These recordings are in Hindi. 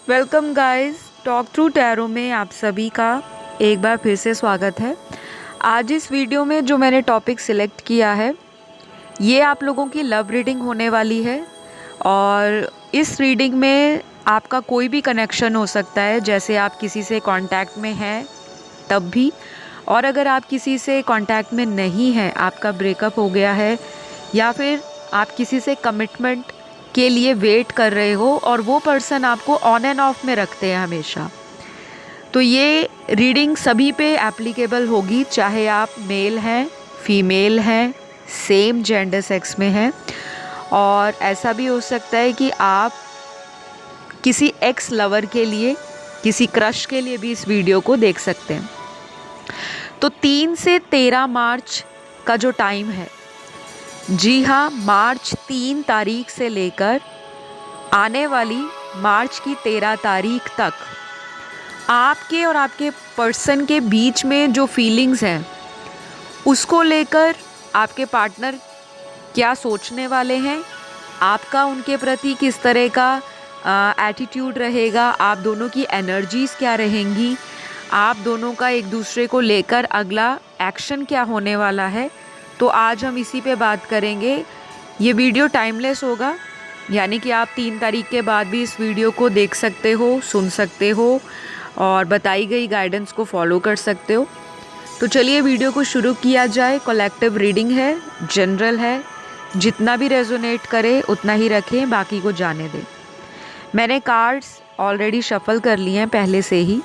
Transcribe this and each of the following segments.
Welcome guys, talk through tarot में आप सभी का एक बार फिर से स्वागत है। आज इस वीडियो में जो मैंने टॉपिक सिलेक्ट किया है ये आप लोगों की लव रीडिंग होने वाली है। और इस रीडिंग में आपका कोई भी कनेक्शन हो सकता है, जैसे आप किसी से कांटेक्ट में हैं तब भी, और अगर आप किसी से कांटेक्ट में नहीं हैं, आपका ब्रेकअप हो गया है, या फिर आप किसी से कमिटमेंट के लिए वेट कर रहे हो और वो पर्सन आपको ऑन एंड ऑफ में रखते हैं हमेशा, तो ये रीडिंग सभी पे एप्लीकेबल होगी, चाहे आप मेल हैं, फीमेल हैं, सेम जेंडर सेक्स में हैं। और ऐसा भी हो सकता है कि आप किसी एक्स लवर के लिए, किसी क्रश के लिए भी इस वीडियो को देख सकते हैं। तो 3 से 13 मार्च का जो टाइम है, जी हाँ, मार्च 3 तारीख से लेकर आने वाली मार्च की 13 तारीख तक आपके और आपके पर्सन के बीच में जो फीलिंग्स हैं उसको लेकर आपके पार्टनर क्या सोचने वाले हैं, आपका उनके प्रति किस तरह का एटीट्यूड रहेगा, आप दोनों की एनर्जीज़ क्या रहेंगी, आप दोनों का एक दूसरे को लेकर अगला एक्शन क्या होने वाला है। तो आज हम इसी पे बात करेंगे। ये वीडियो टाइमलेस होगा, यानी कि आप 3 तारीख के बाद भी इस वीडियो को देख सकते हो, सुन सकते हो और बताई गई गाइडेंस को फॉलो कर सकते हो। तो चलिए वीडियो को शुरू किया जाए। कलेक्टिव रीडिंग है, जनरल है, जितना भी रेजोनेट करे उतना ही रखें, बाकी को जाने दें। मैंने कार्ड्स ऑलरेडी शफल कर लिए हैं पहले से ही,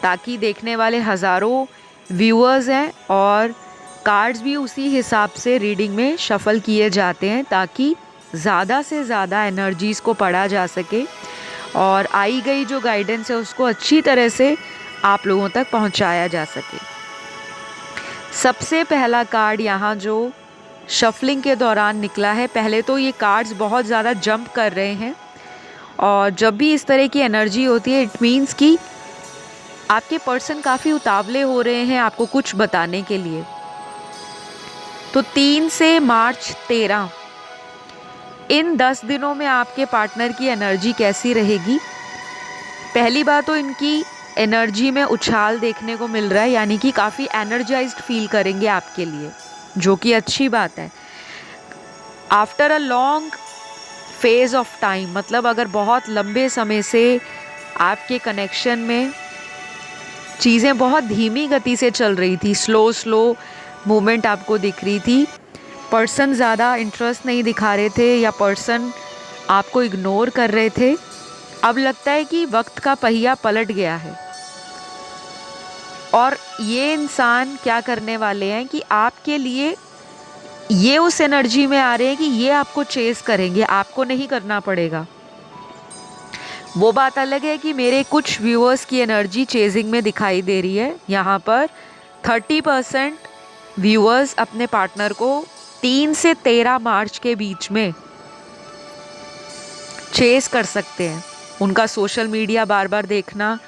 ताकि देखने वाले हज़ारों व्यूअर्स हैं और कार्ड्स भी उसी हिसाब से रीडिंग में शफल किए जाते हैं, ताकि ज़्यादा से ज़्यादा एनर्जीज़ को पढ़ा जा सके और आई गई जो गाइडेंस है उसको अच्छी तरह से आप लोगों तक पहुंचाया जा सके। सबसे पहला कार्ड यहाँ जो शफलिंग के दौरान निकला है, पहले तो ये कार्ड्स बहुत ज़्यादा जंप कर रहे हैं, और जब भी इस तरह की एनर्जी होती है इट मीन्स कि आपके पर्सन काफ़ी उतावले हो रहे हैं आपको कुछ बताने के लिए। तो 3 से मार्च 13, इन 10 दिनों में आपके पार्टनर की एनर्जी कैसी रहेगी। पहली बात तो इनकी एनर्जी में उछाल देखने को मिल रहा है, यानी कि काफ़ी एनर्जाइज्ड फील करेंगे आपके लिए, जो कि अच्छी बात है। After a long phase of time, मतलब अगर बहुत लंबे समय से आपके कनेक्शन में चीज़ें बहुत धीमी गति से चल रही थी, स्लो मूवमेंट आपको दिख रही थी, पर्सन ज़्यादा इंटरेस्ट नहीं दिखा रहे थे या पर्सन आपको इग्नोर कर रहे थे, अब लगता है कि वक्त का पहिया पलट गया है। और ये इंसान क्या करने वाले हैं कि आपके लिए ये उस एनर्जी में आ रहे हैं कि ये आपको चेस करेंगे, आपको नहीं करना पड़ेगा। वो बात अलग है कि मेरे कुछ व्यूअर्स की एनर्जी चेजिंग में दिखाई दे रही है। यहाँ पर 30% व्यूअर्स अपने पार्टनर को 3 से 13 मार्च के बीच में चेस कर सकते हैं। उनका सोशल मीडिया बार बार देखना,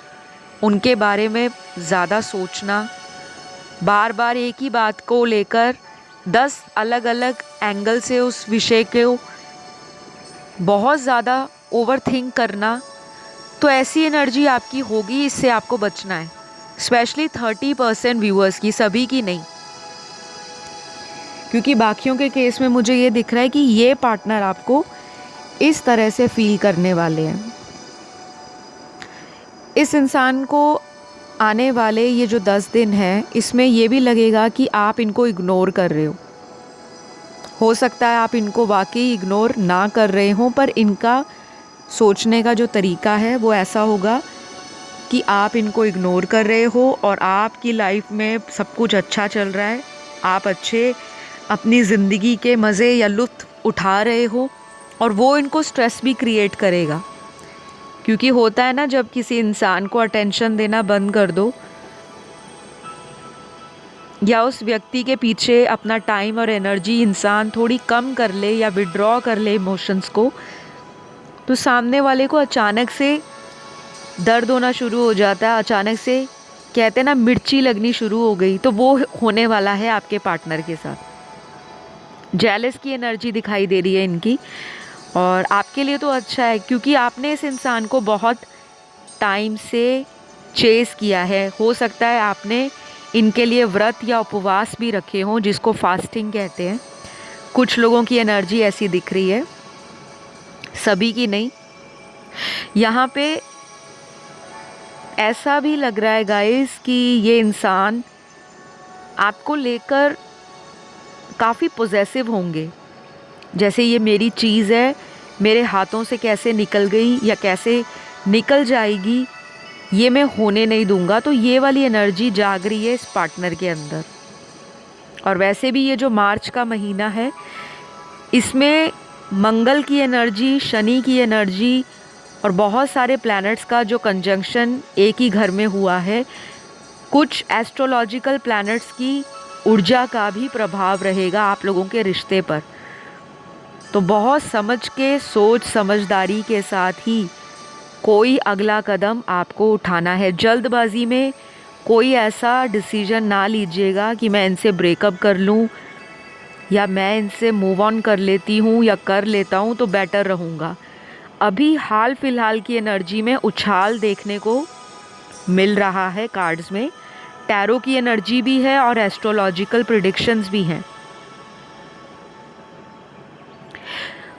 उनके बारे में ज़्यादा सोचना, बार बार एक ही बात को लेकर 10 अलग अलग एंगल से उस विषय को बहुत ज़्यादा ओवरथिंक करना, तो ऐसी एनर्जी आपकी होगी, इससे आपको बचना है। स्पेशली 30% व्यूअर्स की, सभी की नहीं, क्योंकि बाकियों के केस में मुझे ये दिख रहा है कि ये पार्टनर आपको इस तरह से फील करने वाले हैं। इस इंसान को आने वाले ये जो 10 दिन हैं, इसमें ये भी लगेगा कि आप इनको इग्नोर कर रहे हो सकता है आप इनको वाकई इग्नोर ना कर रहे हों, पर इनका सोचने का जो तरीका है वो ऐसा होगा कि आप इनको इग्नोर कर रहे हो और आपकी लाइफ में सब कुछ अच्छा चल रहा है, आप अच्छे अपनी ज़िंदगी के मज़े या लुत्फ़ उठा रहे हो, और वो इनको स्ट्रेस भी क्रिएट करेगा। क्योंकि होता है ना, जब किसी इंसान को अटेंशन देना बंद कर दो या उस व्यक्ति के पीछे अपना टाइम और एनर्जी इंसान थोड़ी कम कर ले या विड्रॉ कर ले इमोशंस को, तो सामने वाले को अचानक से दर्द होना शुरू हो जाता है, अचानक से कहते हैं ना मिर्ची लगनी शुरू हो गई, तो वो होने वाला है आपके पार्टनर के साथ। जेलस की एनर्जी दिखाई दे रही है इनकी, और आपके लिए तो अच्छा है क्योंकि आपने इस इंसान को बहुत टाइम से चेस किया है। हो सकता है आपने इनके लिए व्रत या उपवास भी रखे हों, जिसको फास्टिंग कहते हैं। कुछ लोगों की एनर्जी ऐसी दिख रही है, सभी की नहीं। यहाँ पे ऐसा भी लग रहा है गाइस कि ये इंसान आपको लेकर काफ़ी पॉसेसिव होंगे। जैसे ये मेरी चीज़ है, मेरे हाथों से कैसे निकल गई या कैसे निकल जाएगी, ये मैं होने नहीं दूंगा। तो ये वाली एनर्जी जाग रही है इस पार्टनर के अंदर। और वैसे भी ये जो मार्च का महीना है, इसमें मंगल की एनर्जी, शनि की एनर्जी और बहुत सारे प्लैनेट्स का जो कंजंक्शन एक ही घर में हुआ है, कुछ एस्ट्रोलॉजिकल प्लैनेट्स की ऊर्जा का भी प्रभाव रहेगा आप लोगों के रिश्ते पर। तो बहुत समझ के, सोच समझदारी के साथ ही कोई अगला कदम आपको उठाना है। जल्दबाजी में कोई ऐसा डिसीजन ना लीजिएगा कि मैं इनसे ब्रेकअप कर लूँ या मैं इनसे मूव ऑन कर लेती हूँ या कर लेता हूँ तो बेटर रहूँगा। अभी हाल फिलहाल की एनर्जी में उछाल देखने को मिल रहा है कार्ड्स में। टैरो की एनर्जी भी है और एस्ट्रोलॉजिकल प्रिडिक्शंस भी हैं।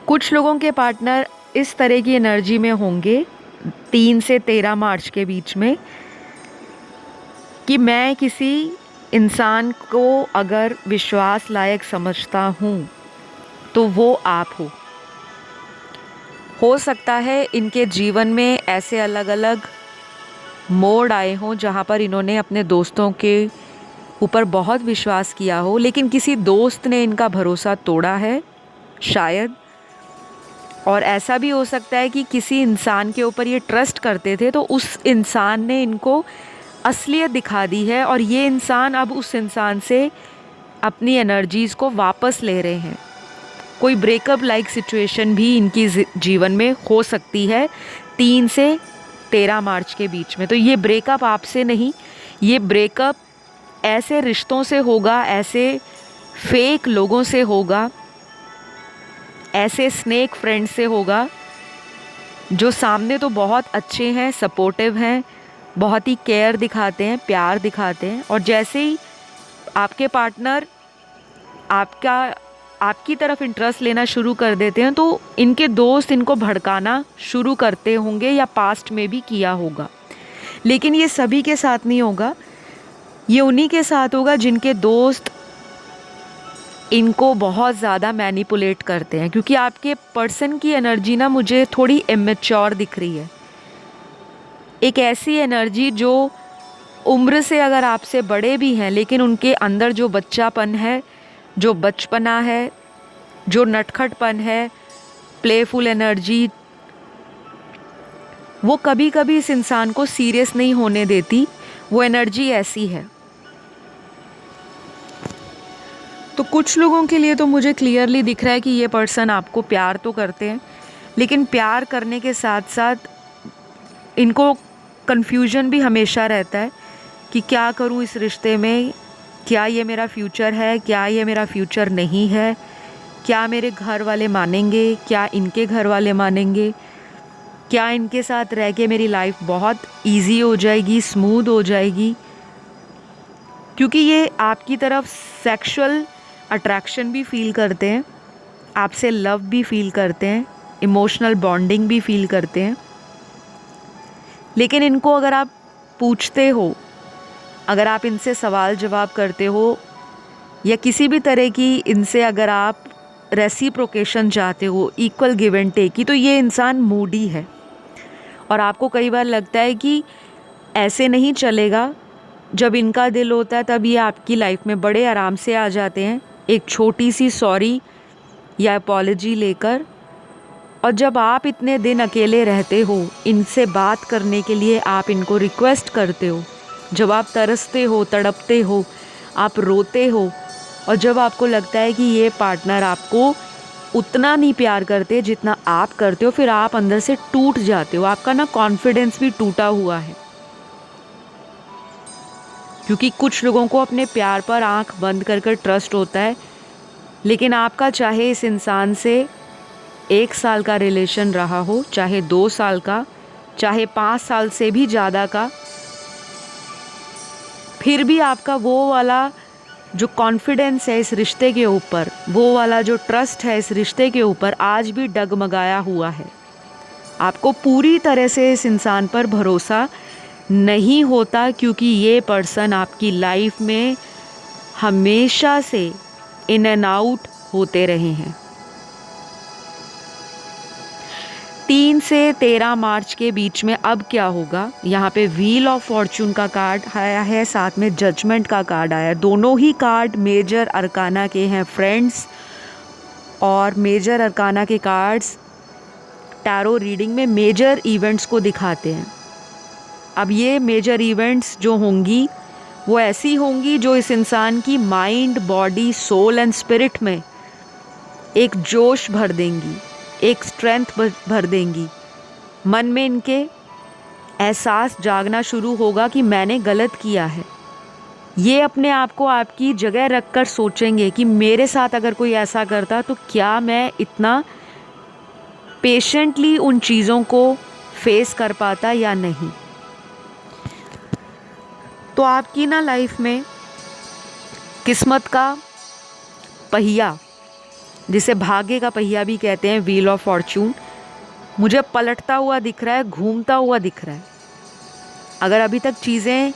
कुछ लोगों के पार्टनर इस तरह की एनर्जी में होंगे 3 से 13 मार्च के बीच में कि मैं किसी इंसान को अगर विश्वास लायक समझता हूँ तो वो आप हो सकता है इनके जीवन में ऐसे अलग अलग मोड़ आए हों जहाँ पर इन्होंने अपने दोस्तों के ऊपर बहुत विश्वास किया हो, लेकिन किसी दोस्त ने इनका भरोसा तोड़ा है शायद। और ऐसा भी हो सकता है कि किसी इंसान के ऊपर ये ट्रस्ट करते थे तो उस इंसान ने इनको असलियत दिखा दी है और ये इंसान अब उस इंसान से अपनी एनर्जीज़ को वापस ले रहे हैं। कोई ब्रेकअप लाइक सिचुएशन भी इनकी जीवन में हो सकती है 3 से 13 मार्च के बीच में। तो ये ब्रेकअप आपसे नहीं, ये ब्रेकअप ऐसे रिश्तों से होगा, ऐसे फेक लोगों से होगा, ऐसे स्नेक फ्रेंड से होगा जो सामने तो बहुत अच्छे हैं, सपोर्टिव हैं, बहुत ही केयर दिखाते हैं, प्यार दिखाते हैं, और जैसे ही आपके पार्टनर आपकी तरफ इंटरेस्ट लेना शुरू कर देते हैं तो इनके दोस्त इनको भड़काना शुरू करते होंगे या पास्ट में भी किया होगा। लेकिन ये सभी के साथ नहीं होगा, ये उन्हीं के साथ होगा जिनके दोस्त इनको बहुत ज़्यादा मैनिपुलेट करते हैं। क्योंकि आपके पर्सन की एनर्जी ना मुझे थोड़ी इमेच्योर दिख रही है। एक ऐसी एनर्जी जो उम्र से अगर आपसे बड़े भी हैं लेकिन उनके अंदर जो बच्चापन है, जो बचपना है, जो नटखटपन है, प्लेफुल एनर्जी, वो कभी कभी इस इंसान को सीरियस नहीं होने देती। वो एनर्जी ऐसी है। तो कुछ लोगों के लिए तो मुझे क्लियरली दिख रहा है कि ये पर्सन आपको प्यार तो करते हैं, लेकिन प्यार करने के साथ साथ इनको कन्फ्यूजन भी हमेशा रहता है कि क्या करूं इस रिश्ते में, क्या ये मेरा फ्यूचर है, क्या ये मेरा फ्यूचर नहीं है, क्या मेरे घर वाले मानेंगे, क्या इनके घर वाले मानेंगे, क्या इनके साथ रह के मेरी लाइफ बहुत इजी हो जाएगी, स्मूथ हो जाएगी। क्योंकि ये आपकी तरफ सेक्सुअल अट्रैक्शन भी फील करते हैं, आपसे लव भी फील करते हैं, इमोशनल बॉन्डिंग भी फील करते हैं। लेकिन इनको अगर आप पूछते हो, अगर आप इनसे सवाल जवाब करते हो या किसी भी तरह की इनसे अगर आप रेसिप्रोकेशन चाहते हो, इक्वल गिव एंड टेक की, तो ये इंसान मूडी है। और आपको कई बार लगता है कि ऐसे नहीं चलेगा। जब इनका दिल होता है तब ये आपकी लाइफ में बड़े आराम से आ जाते हैं, एक छोटी सी सॉरी या अपॉलजी लेकर। और जब आप इतने दिन अकेले रहते हो, इनसे बात करने के लिए आप इनको रिक्वेस्ट करते हो, जब आप तरसते हो, तड़पते हो, आप रोते हो, और जब आपको लगता है कि ये पार्टनर आपको उतना नहीं प्यार करते जितना आप करते हो, फिर आप अंदर से टूट जाते हो। आपका ना कॉन्फिडेंस भी टूटा हुआ है। क्योंकि कुछ लोगों को अपने प्यार पर आंख बंद कर कर ट्रस्ट होता है, लेकिन आपका चाहे इस इंसान से 1 साल का रिलेशन रहा हो, चाहे 2 साल का, चाहे 5 साल से भी ज़्यादा का, फिर भी आपका वो वाला जो कॉन्फिडेंस है इस रिश्ते के ऊपर, वो वाला जो ट्रस्ट है इस रिश्ते के ऊपर आज भी डगमगाया हुआ है। आपको पूरी तरह से इस इंसान पर भरोसा नहीं होता, क्योंकि ये पर्सन आपकी लाइफ में हमेशा से इन एंड आउट होते रहे हैं। 3 से 13 मार्च के बीच में अब क्या होगा, यहाँ पे व्हील ऑफ फॉर्चून का कार्ड आया है, साथ में जजमेंट का कार्ड आया है। दोनों ही कार्ड मेजर अरकाना के हैं फ्रेंड्स, और मेजर अरकाना के कार्ड्स टैरो रीडिंग में मेजर इवेंट्स को दिखाते हैं। अब ये मेजर इवेंट्स जो होंगी वो ऐसी होंगी जो इस इंसान की mind, body, soul and spirit में एक जोश भर देंगी, एक स्ट्रेंथ भर देंगी। मन में इनके एहसास जागना शुरू होगा कि मैंने गलत किया है। ये अपने आप को आपकी जगह रखकर सोचेंगे कि मेरे साथ अगर कोई ऐसा करता तो क्या मैं इतना पेशेंटली उन चीज़ों को फेस कर पाता या नहीं। तो आपकी ना लाइफ में किस्मत का पहिया, जिसे भाग्य का पहिया भी कहते हैं, व्हील ऑफ फॉर्चून, मुझे पलटता हुआ दिख रहा है, घूमता हुआ दिख रहा है। अगर अभी तक चीज़ें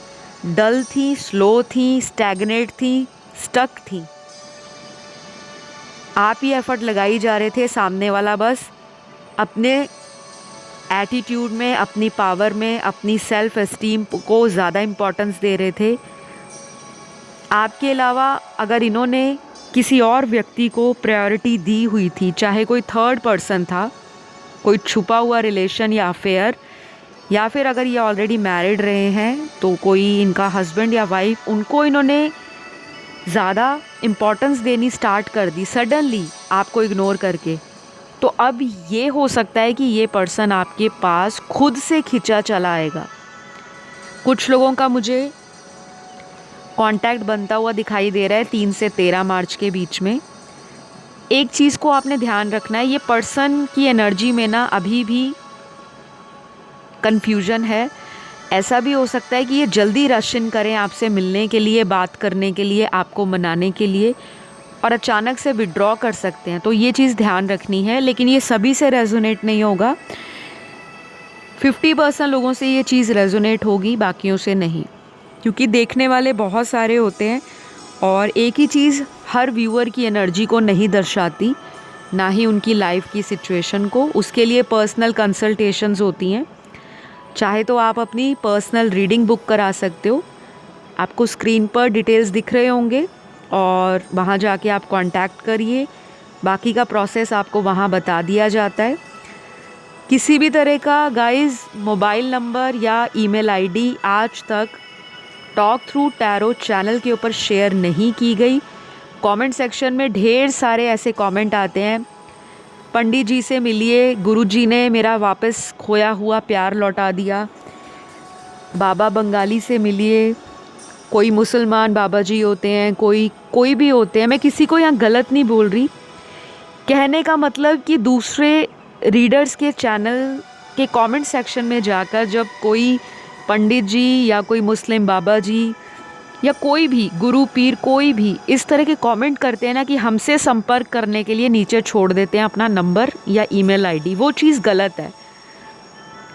डल थी, स्लो थी, स्टैग्नेट थी, स्टक थी, आप ही एफर्ट लगाई जा रहे थे, सामने वाला बस अपने एटीट्यूड में, अपनी पावर में, अपनी सेल्फ एस्टीम को ज़्यादा इम्पोर्टेंस दे रहे थे। आपके अलावा अगर इन्होंने किसी और व्यक्ति को प्रायोरिटी दी हुई थी, चाहे कोई थर्ड पर्सन था, कोई छुपा हुआ रिलेशन या अफेयर, या फिर अगर ये ऑलरेडी मैरिड रहे हैं तो कोई इनका हस्बैंड या वाइफ, उनको इन्होंने ज़्यादा इम्पोर्टेंस देनी स्टार्ट कर दी सडनली आपको इग्नोर करके, तो अब ये हो सकता है कि ये पर्सन आपके पास खुद से खिंचा चला आएगा। कुछ लोगों का मुझे कांटेक्ट बनता हुआ दिखाई दे रहा है 3 से 13 मार्च के बीच में। एक चीज़ को आपने ध्यान रखना है, ये पर्सन की एनर्जी में ना अभी भी कन्फ्यूजन है। ऐसा भी हो सकता है कि ये जल्दी रश इन करें आपसे मिलने के लिए, बात करने के लिए, आपको मनाने के लिए, और अचानक से विड्रॉ कर सकते हैं। तो ये चीज़ ध्यान रखनी है, लेकिन ये सभी से रेजोनेट नहीं होगा। 50% लोगों से ये चीज़ रेजोनेट होगी, बाकियों से नहीं, क्योंकि देखने वाले बहुत सारे होते हैं और एक ही चीज़ हर व्यूअर की एनर्जी को नहीं दर्शाती, ना ही उनकी लाइफ की सिचुएशन को। उसके लिए पर्सनल कंसल्टेशंस होती हैं। चाहे तो आप अपनी पर्सनल रीडिंग बुक करा सकते हो, आपको स्क्रीन पर डिटेल्स दिख रहे होंगे और वहाँ जाके आप कांटेक्ट करिए। बाकी का प्रोसेस आपको वहाँ बता दिया जाता है। किसी भी तरह का गाइस मोबाइल नंबर या ईमेल आईडी आज तक टॉक थ्रू टैरो चैनल के ऊपर शेयर नहीं की गई। कमेंट सेक्शन में ढेर सारे ऐसे कमेंट आते हैं, पंडित जी से मिलिए, गुरुजी ने मेरा वापस खोया हुआ प्यार लौटा दिया, बाबा बंगाली से मिलिए, कोई मुसलमान बाबा जी होते हैं, कोई भी होते हैं। मैं किसी को यहाँ गलत नहीं बोल रही, कहने का मतलब कि दूसरे रीडर्स के चैनल के कमेंट सेक्शन में जाकर जब कोई पंडित जी या कोई मुस्लिम बाबा जी या कोई भी गुरु पीर कोई भी इस तरह के कमेंट करते हैं ना कि हमसे संपर्क करने के लिए नीचे छोड़ देते हैं अपना नंबर या ईमेल आईडी, वो चीज़ गलत है।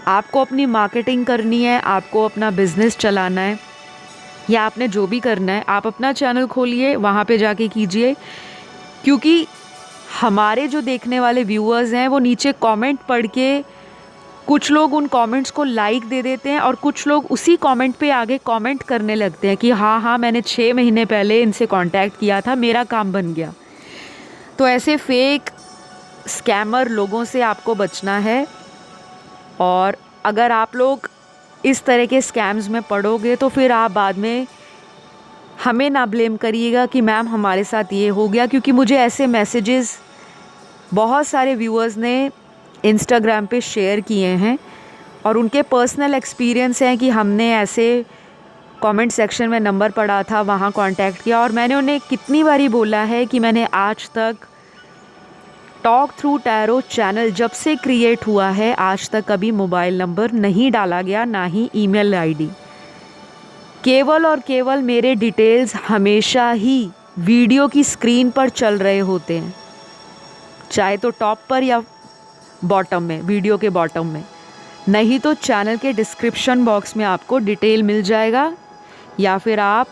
आपको अपनी मार्केटिंग करनी है, आपको अपना बिजनेस चलाना है, या आपने जो भी करना है, आप अपना चैनल खोलिए, वहाँ पे जाके कीजिए। क्योंकि हमारे जो देखने वाले व्यूअर्स हैं वो नीचे कमेंट पढ़ के कुछ लोग उन कमेंट्स को लाइक दे देते हैं और कुछ लोग उसी कमेंट पे आगे कमेंट करने लगते हैं कि हाँ मैंने 6 महीने पहले इनसे कांटेक्ट किया था, मेरा काम बन गया। तो ऐसे फेक स्कैमर लोगों से आपको बचना है। और अगर आप लोग इस तरह के स्कैम्स में पड़ोगे तो फिर आप बाद में हमें ना ब्लेम करिएगा कि मैम हमारे साथ ये हो गया, क्योंकि मुझे ऐसे मैसेजेस बहुत सारे व्यूअर्स ने इंस्टाग्राम पे शेयर किए हैं और उनके पर्सनल एक्सपीरियंस हैं कि हमने ऐसे कमेंट सेक्शन में नंबर पड़ा था, वहाँ कांटेक्ट किया, और मैंने उन्हें कितनी बारी बोला है कि मैंने आज तक टॉक थ्रू टैरो चैनल जब से क्रिएट हुआ है आज तक कभी मोबाइल नंबर नहीं डाला गया, ना ही ईमेल आईडी। केवल और केवल मेरे डिटेल्स हमेशा ही वीडियो की स्क्रीन पर चल रहे होते हैं, चाहे तो टॉप पर या बॉटम में, वीडियो के बॉटम में। नहीं तो चैनल के डिस्क्रिप्शन बॉक्स में आपको डिटेल मिल जाएगा, या फिर आप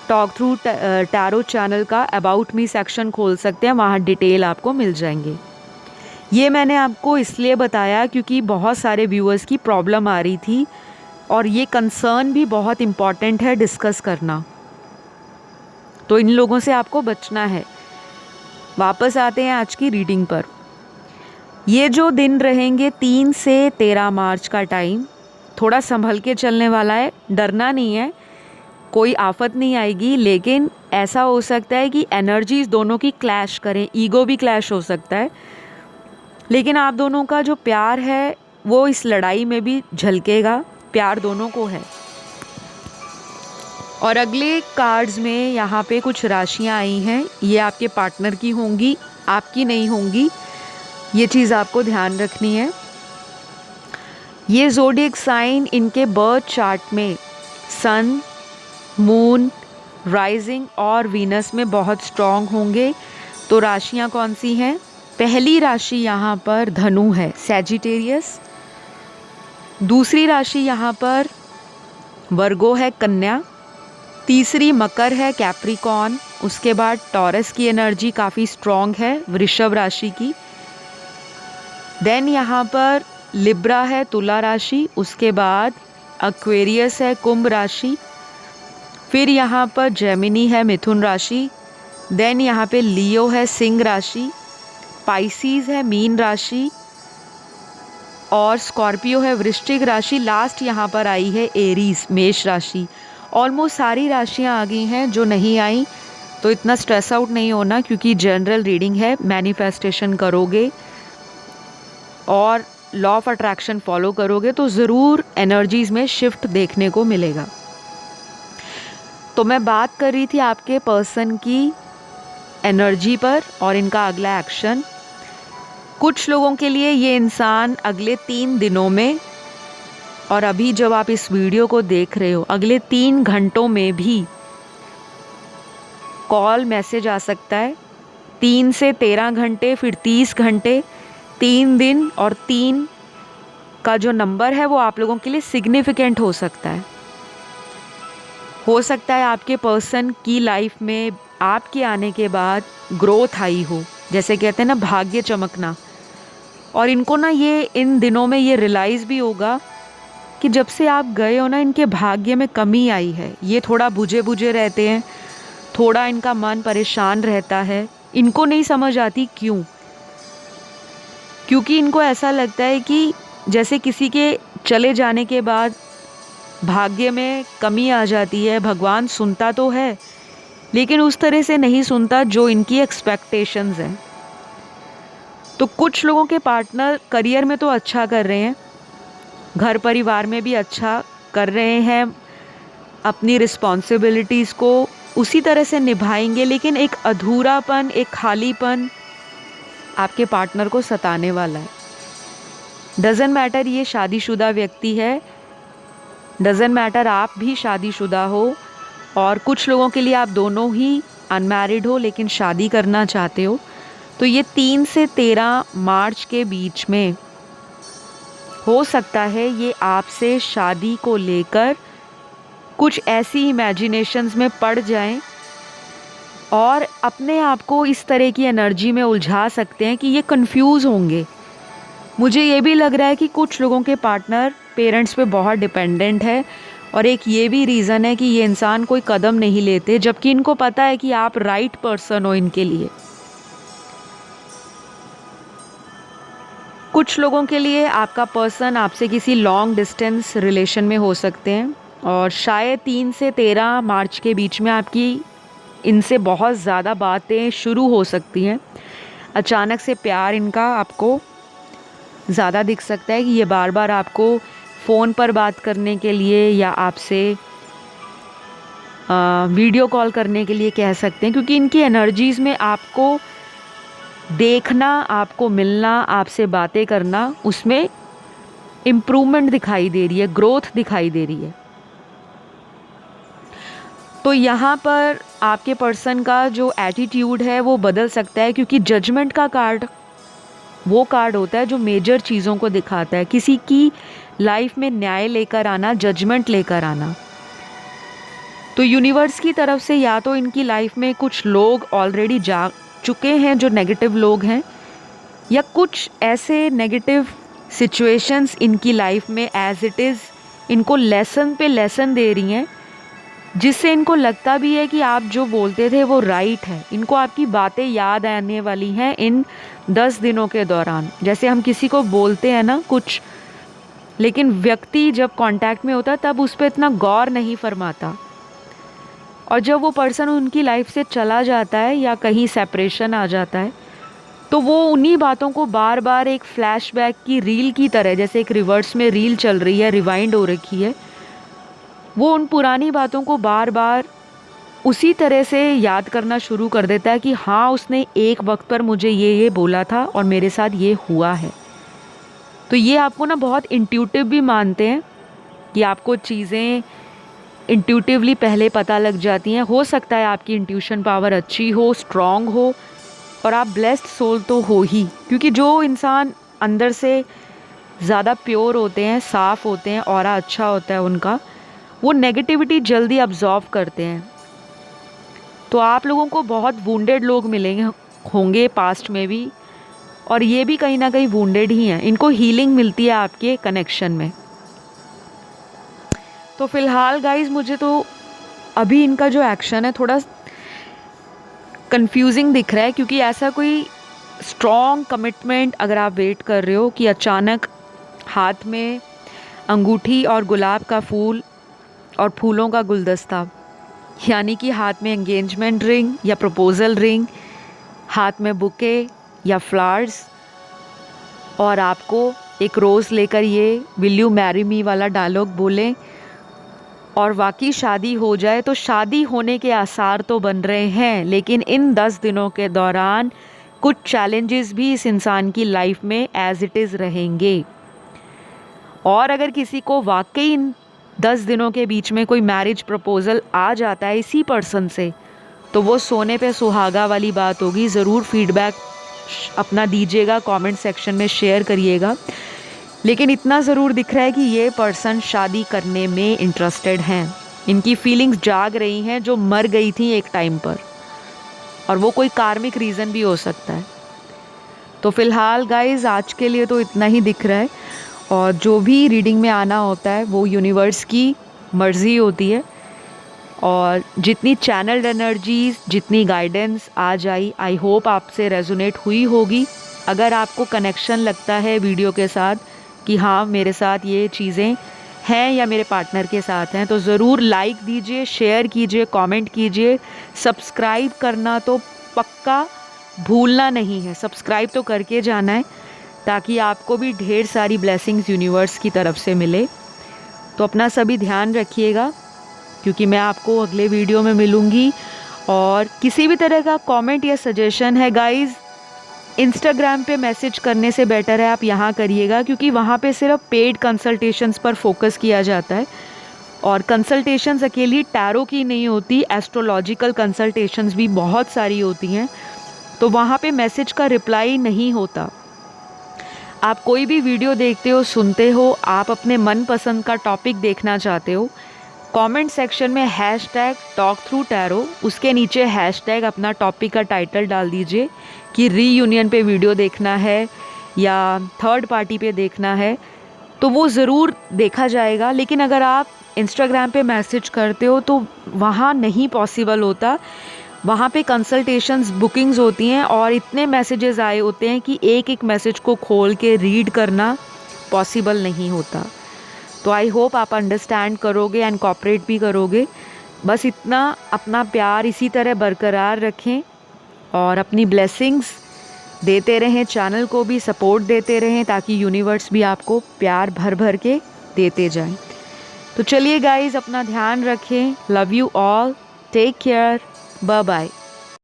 टॉक थ्रू टैरो चैनल का अबाउट मी सेक्शन खोल सकते हैं, वहाँ डिटेल आपको मिल जाएंगे। ये मैंने आपको इसलिए बताया क्योंकि बहुत सारे व्यूअर्स की प्रॉब्लम आ रही थी और ये कंसर्न भी बहुत इम्पॉर्टेंट है डिस्कस करना, तो इन लोगों से आपको बचना है। वापस आते हैं आज की रीडिंग पर। ये जो दिन रहेंगे 3 से 13 मार्च का टाइम थोड़ा संभल के चलने वाला है। डरना नहीं है, कोई आफत नहीं आएगी, लेकिन ऐसा हो सकता है कि एनर्जीज दोनों की क्लैश करें, ईगो भी क्लैश हो सकता है। लेकिन आप दोनों का जो प्यार है वो इस लड़ाई में भी झलकेगा, प्यार दोनों को है। और अगले कार्ड्स में यहाँ पे कुछ राशियाँ आई हैं, ये आपके पार्टनर की होंगी, आपकी नहीं होंगी, ये चीज़ आपको ध्यान रखनी है। ये ज़ोडिएक साइन इनके बर्थ चार्ट में सन, मून, राइजिंग और वीनस में बहुत स्ट्रॉन्ग होंगे। तो राशियाँ कौन सी हैं? पहली राशि यहाँ पर धनु है, सैजिटेरियस। दूसरी राशि यहाँ पर वर्गो है, कन्या। तीसरी मकर है, कैप्रिकॉर्न। उसके बाद टॉरस की एनर्जी काफ़ी स्ट्रॉन्ग है, वृषभ राशि की। देन यहाँ पर लिब्रा है, तुला राशि। उसके बाद एक्वेरियस है, कुंभ राशि। फिर यहाँ पर जेमिनी है, मिथुन राशि। देन यहाँ पे लियो है, सिंह राशि। पाइसीज है, मीन राशि। और स्कॉर्पियो है, वृश्चिक राशि। लास्ट यहाँ पर आई है एरीज, मेष राशि। ऑलमोस्ट सारी राशियाँ आ गई हैं, जो नहीं आई तो इतना स्ट्रेस आउट नहीं होना, क्योंकि जनरल रीडिंग है। मैनिफेस्टेशन करोगे और लॉ ऑफ अट्रैक्शन फॉलो करोगे तो ज़रूर एनर्जीज़ में शिफ्ट देखने को मिलेगा। तो मैं बात कर रही थी आपके पर्सन की एनर्जी पर और इनका अगला एक्शन। कुछ लोगों के लिए ये इंसान अगले 3 दिनों में, और अभी जब आप इस वीडियो को देख रहे हो, अगले 3 घंटों में भी कॉल मैसेज आ सकता है। 3 से 13 घंटे, फिर 30 घंटे, 3 दिन और 3 का जो नंबर है वो आप लोगों के लिए सिग्निफिकेंट हो सकता है। हो सकता है आपके पर्सन की लाइफ में आपके आने के बाद ग्रोथ आई हो, जैसे कहते हैं ना भाग्य चमकना। और इनको ना ये इन दिनों में ये रियलाइज़ भी होगा कि जब से आप गए हो ना, इनके भाग्य में कमी आई है। ये थोड़ा बुझे बुझे रहते हैं, थोड़ा इनका मन परेशान रहता है। इनको नहीं समझ आती क्यों, क्योंकि इनको ऐसा लगता है कि जैसे किसी के चले जाने के बाद भाग्य में कमी आ जाती है। भगवान सुनता तो है, लेकिन उस तरह से नहीं सुनता जो इनकी एक्सपेक्टेशंस हैं। तो कुछ लोगों के पार्टनर करियर में तो अच्छा कर रहे हैं, घर परिवार में भी अच्छा कर रहे हैं, अपनी रिस्पॉन्सिबिलिटीज़ को उसी तरह से निभाएंगे, लेकिन एक अधूरापन, एक खालीपन आपके पार्टनर को सताने वाला है। डज़न्ट मैटर ये शादीशुदा व्यक्ति है, डज़न्ट मैटर आप भी शादीशुदा हो, और कुछ लोगों के लिए आप दोनों ही अनमैरिड हो लेकिन शादी करना चाहते हो। तो ये 3 से 13 मार्च के बीच में हो सकता है ये आपसे शादी को लेकर कुछ ऐसी इमेजिनेशंस में पड़ जाएं और अपने आप को इस तरह की एनर्जी में उलझा सकते हैं कि ये कंफ्यूज होंगे। मुझे ये भी लग रहा है कि कुछ लोगों के पार्टनर पेरेंट्स पे बहुत डिपेंडेंट है, और एक ये भी रीज़न है कि ये इंसान कोई कदम नहीं लेते, जबकि इनको पता है कि आप राइट पर्सन हो इनके लिए। कुछ लोगों के लिए आपका पर्सन आपसे किसी लॉन्ग डिस्टेंस रिलेशन में हो सकते हैं, और शायद 3 से 13 मार्च के बीच में आपकी इनसे बहुत ज़्यादा बातें शुरू हो सकती हैं। अचानक से प्यार इनका आपको ज़्यादा दिख सकता है कि ये बार बार आपको फ़ोन पर बात करने के लिए या आपसे वीडियो कॉल करने के लिए कह सकते हैं, क्योंकि इनकी एनर्जीज़ में आपको देखना, आपको मिलना, आपसे बातें करना, उसमें इम्प्रूवमेंट दिखाई दे रही है, ग्रोथ दिखाई दे रही है। तो यहाँ पर आपके पर्सन का जो एटीट्यूड है वो बदल सकता है, क्योंकि जजमेंट का कार्ड वो कार्ड होता है जो मेजर चीज़ों को दिखाता है, किसी की लाइफ में न्याय लेकर आना, जजमेंट लेकर आना। तो यूनिवर्स की तरफ से या तो इनकी लाइफ में कुछ लोग ऑलरेडी जा चुके हैं जो नेगेटिव लोग हैं, या कुछ ऐसे नेगेटिव सिचुएशंस इनकी लाइफ में एज इट इज़ इनको लेसन पे लेसन दे रही हैं, जिससे इनको लगता भी है कि आप जो बोलते थे वो राइट है। इनको आपकी बातें याद आने वाली हैं इन 10 दिनों के दौरान। जैसे हम किसी को बोलते हैं ना कुछ, लेकिन व्यक्ति जब कांटेक्ट में होता है तब उस पर इतना गौर नहीं फरमाता, और जब वो पर्सन उनकी लाइफ से चला जाता है या कहीं सेपरेशन आ जाता है, तो वो उन्हीं बातों को बार बार एक फ्लैशबैक की रील की तरह, जैसे एक रिवर्स में रील चल रही है, रिवाइंड हो रखी है, वो उन पुरानी बातों को बार बार उसी तरह से याद करना शुरू कर देता है कि हाँ, उसने एक वक्त पर मुझे ये बोला था और मेरे साथ ये हुआ है। तो ये आपको ना बहुत इंट्यूटिव भी मानते हैं कि आपको चीज़ें इंट्यूटिवली पहले पता लग जाती हैं। हो सकता है आपकी इंट्यूशन पावर अच्छी हो, स्ट्रॉन्ग हो, और आप ब्लेस्ड सोल तो हो ही, क्योंकि जो इंसान अंदर से ज़्यादा प्योर होते हैं, साफ़ होते हैं, ऑरा अच्छा होता है उनका, वो नेगेटिविटी जल्दी अब्जॉर्व करते हैं। तो आप लोगों को बहुत वुंडेड लोग मिलेंगे होंगे पास्ट में भी, और ये भी कहीं ना कहीं वुंडेड ही हैं। इनको हीलिंग मिलती है आपके कनेक्शन में। तो फ़िलहाल गाइज मुझे तो अभी इनका जो एक्शन है थोड़ा कंफ्यूजिंग दिख रहा है, क्योंकि ऐसा कोई स्ट्रॉन्ग कमिटमेंट अगर आप वेट कर रहे हो कि अचानक हाथ में अंगूठी और गुलाब का फूल और फूलों का गुलदस्ता, यानी कि हाथ में एंगेजमेंट रिंग या प्रपोजल रिंग, हाथ में बुके या फ्लावर्स, और आपको एक रोज़ लेकर ये विल यू मैरी मी वाला डायलॉग बोलें, और वाकई शादी हो जाए, तो शादी होने के आसार तो बन रहे हैं, लेकिन इन 10 दिनों के दौरान कुछ चैलेंजेस भी इस इंसान की लाइफ में एज इट इज़ रहेंगे। और अगर किसी को वाकई इन 10 दिनों के बीच में कोई मैरिज प्रपोज़ल आ जाता है इसी पर्सन से, तो वो सोने पे सुहागा वाली बात होगी। ज़रूर फीडबैक अपना दीजिएगा, कमेंट सेक्शन में शेयर करिएगा। लेकिन इतना ज़रूर दिख रहा है कि ये पर्सन शादी करने में इंटरेस्टेड हैं। इनकी फीलिंग्स जाग रही हैं जो मर गई थी एक टाइम पर, और वो कोई कार्मिक रीज़न भी हो सकता है। तो फ़िलहाल गाइज़ आज के लिए तो इतना ही दिख रहा है, और जो भी रीडिंग में आना होता है वो यूनिवर्स की मर्ज़ी होती है। और जितनी चैनल्ड एनर्जीज़, जितनी गाइडेंस आ जाई, आई होप आपसे रेजोनेट हुई होगी। अगर आपको कनेक्शन लगता है वीडियो के साथ कि हाँ मेरे साथ ये चीज़ें हैं या मेरे पार्टनर के साथ हैं, तो ज़रूर लाइक दीजिए, शेयर कीजिए, कमेंट कीजिए। सब्सक्राइब करना तो पक्का भूलना नहीं है, सब्सक्राइब तो करके जाना है, ताकि आपको भी ढेर सारी ब्लेसिंग्स यूनिवर्स की तरफ से मिले। तो अपना सभी ध्यान रखिएगा, क्योंकि मैं आपको अगले वीडियो में मिलूँगी। और किसी भी तरह का कमेंट या सजेशन है गाइज़, इंस्टाग्राम पे मैसेज करने से बेटर है आप यहाँ करिएगा, क्योंकि वहाँ पे सिर्फ पेड कंसल्टेशंस पर फोकस किया जाता है। और कंसल्टेशंस अकेली टैरो की नहीं होती, एस्ट्रोलॉजिकल कंसल्टेशंस भी बहुत सारी होती हैं। तो वहाँ पे मैसेज का रिप्लाई नहीं होता। आप कोई भी वीडियो देखते हो, सुनते हो, आप अपने मनपसंद का टॉपिक देखना चाहते हो, कमेंट सेक्शन में #TalkThroughTarot, उसके नीचे हैशटैग अपना टॉपिक का टाइटल डाल दीजिए कि रीयूनियन पे वीडियो देखना है या थर्ड पार्टी पे देखना है, तो वो ज़रूर देखा जाएगा। लेकिन अगर आप इंस्टाग्राम पे मैसेज करते हो तो वहाँ नहीं पॉसिबल होता। वहाँ पे कंसल्टेशंस बुकिंग्स होती हैं और इतने मैसेजेस आए होते हैं कि एक एक मैसेज को खोल के रीड करना पॉसिबल नहीं होता। तो आई होप आप अंडरस्टैंड करोगे एंड कोऑपरेट भी करोगे। बस इतना, अपना प्यार इसी तरह बरकरार रखें और अपनी ब्लेसिंग्स देते रहें, चैनल को भी सपोर्ट देते रहें, ताकि यूनिवर्स भी आपको प्यार भर भर के देते जाएं। तो चलिए गाइज़, अपना ध्यान रखें। Love you all, take care, bye bye.